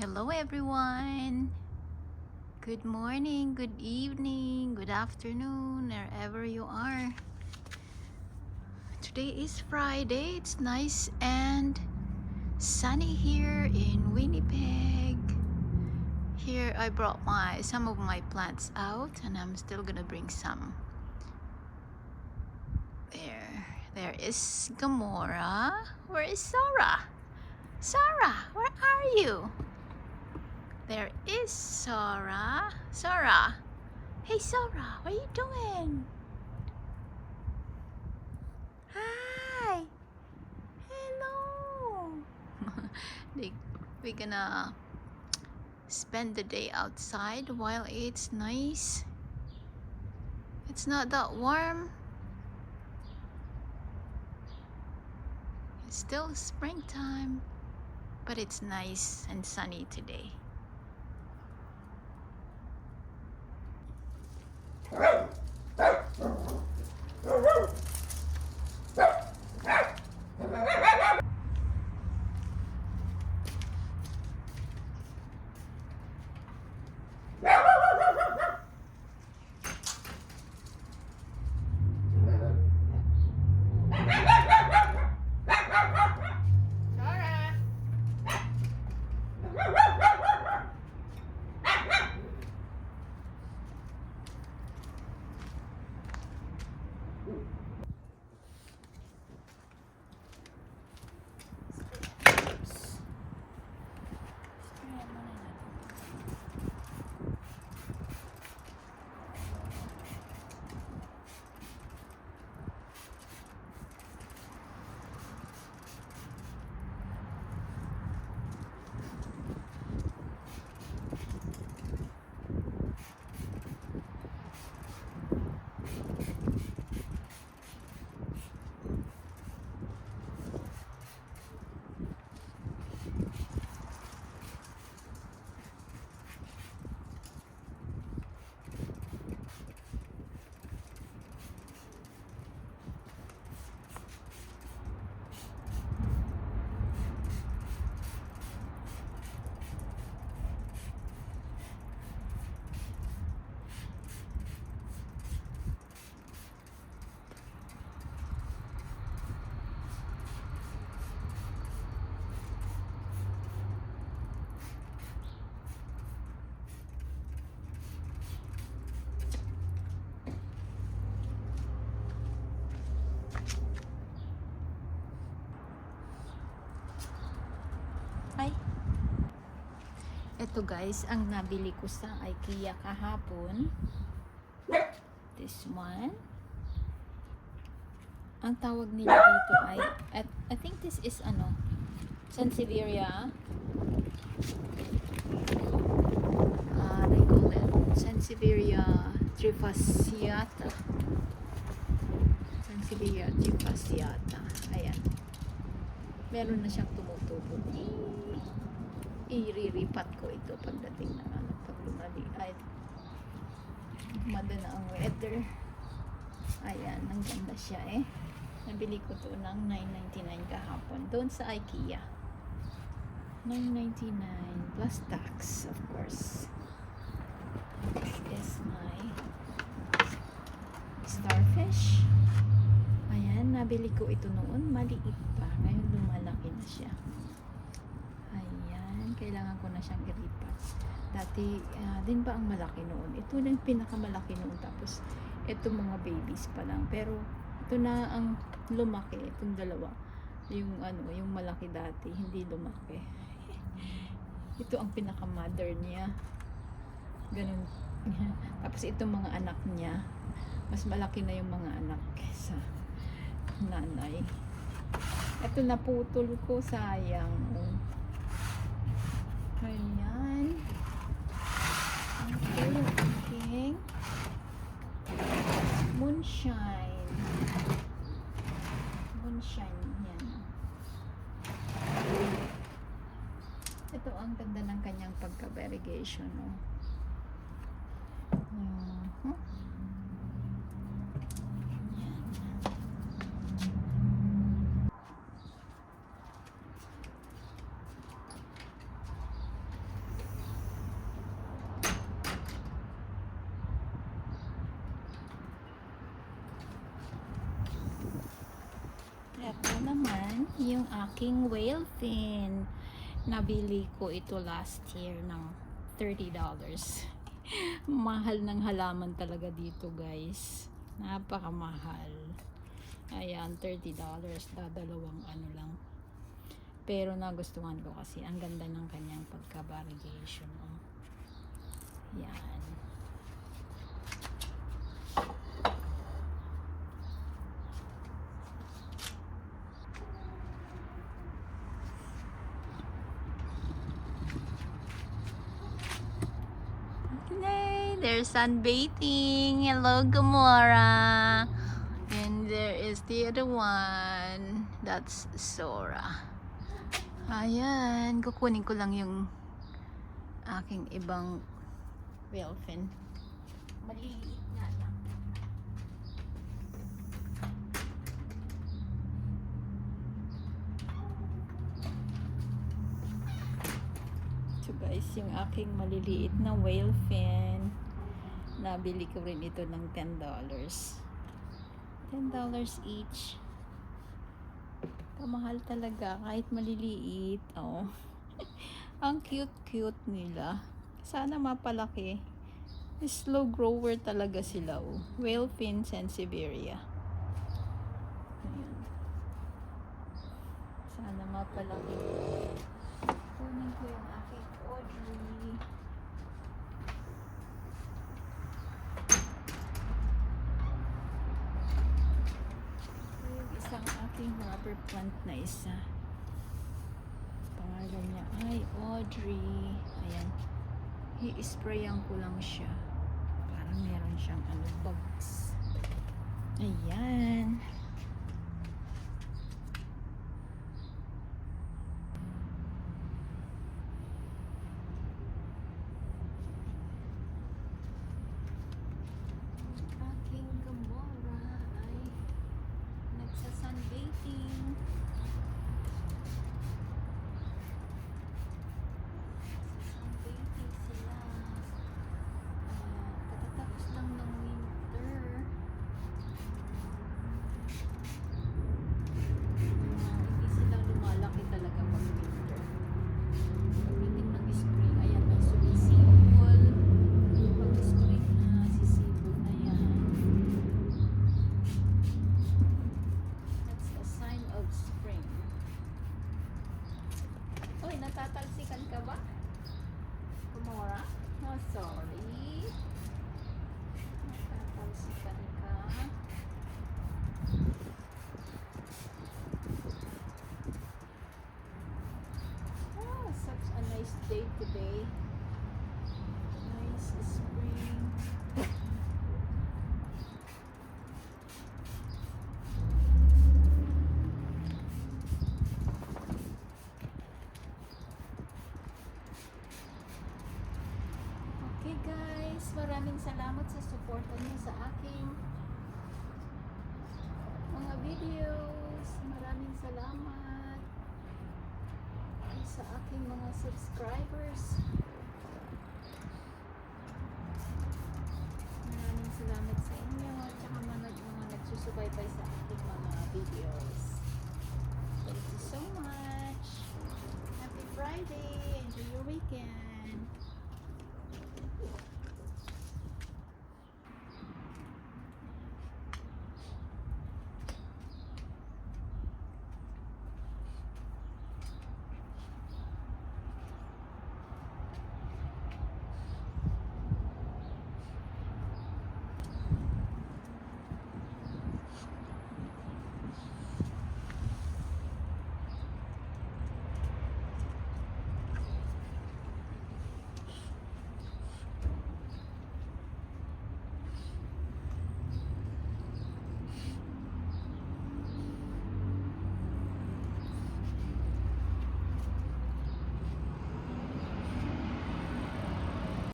Hello everyone. Good morning, good evening, good afternoon, wherever you are. Today is Friday. It's nice and sunny here in Winnipeg. Here I brought some of my plants out and I'm still gonna bring some. There is Gamora. Where is Sora? Sora, where are you? There is Sora. Sora. Hey Sora, what are you doing? Hi. Hello. We're gonna spend the day outside while it's nice. It's not that warm. It's still springtime, but it's nice and sunny today. Hi. Ito guys, ang nabili ko sa IKEA kahapon. This one. Ang tawag nila dito ay, I think this is Sansevieria. They call it Sansevieria trifasciata. Sansevieria trifasciata. Ayan. Meron na siyang tumutubo. Iriripat ko ito pagdating ng pag lumali ay gumanda na ang weather. Ayan, ang ganda siya eh. Nabili ko to ng $9.99 kahapon doon sa IKEA. $9.99 plus tax, of course. This is my starfish. Ayan, nabili ko ito noon, maliit pa. Ngayon lumalaki na siya. Ayan, kailangan ko na siyang ilipat. Dati, din ba ang malaki noon? Ito na yung pinakamalaki noon. Tapos, ito mga babies pa lang. Pero, ito na ang lumaki. Itong dalawa. Yung malaki dati, hindi lumaki. Ito ang pinaka-mother niya. Ganun. Tapos, itong mga anak niya, mas malaki na yung mga anak kesa nanay. Ito naputol ko, sayang. Ayan. Okay. Moonshine. Yan. Ito ang ganda ng kanyang pagka-variegation, no? Yung aking whale fin. Nabili ko ito last year ng $30. Mahal ng halaman talaga dito, guys. Napakamahal. Ayan, $30. Dadalawang ano lang. Pero nagustuhan ko kasi ang ganda ng kanyang pagka-variegation. Oh. Yan. Yay! There's sunbathing. Hello, Gamora. And there is the other one. That's Sora. Ayan. Kukunin ko lang yung aking ibang whale fin. Maliliit nga lang. So guys, yung aking maliliit na whale fin, nabili ko rin ito ng $10. $10 each. Kamahal talaga kahit maliliit. Oh. Ang cute nila. Sana mapalaki. Slow grower talaga sila. Oh. Whale fin Sansevieria. Ayan. Sana mapalaki. Kunin ko yung aking Audrey. Yung isang aking rubber plant na isa. Pangalan niya ay Audrey. Ayan. I-sprayan ko lang siya. Parang meron siyang ano, bugs. Ayan. Aking Gamora ay nagsasunbathing. Sunbathing sila. Katatapos lang ng winter. Hindi sila lumalaki talaga pag winter. Pagdating ng spring, ayan, may sumisibol. Pag spring na, sisibol na yan. That's a sign of spring. Uy, natatalsikan ka ba? Gamora? Oh, sorry. Natatalsikan ka. Oh, such a nice day today. Nice spring. Okay guys, maraming salamat sa suporta niyo sa aking mga videos. Maraming salamat sa aking mga subscribers. Maraming salamat sa inyo at saka mga nagsusubaybay sa aking mga videos. Thank you so much. Happy Friday. Enjoy your weekend.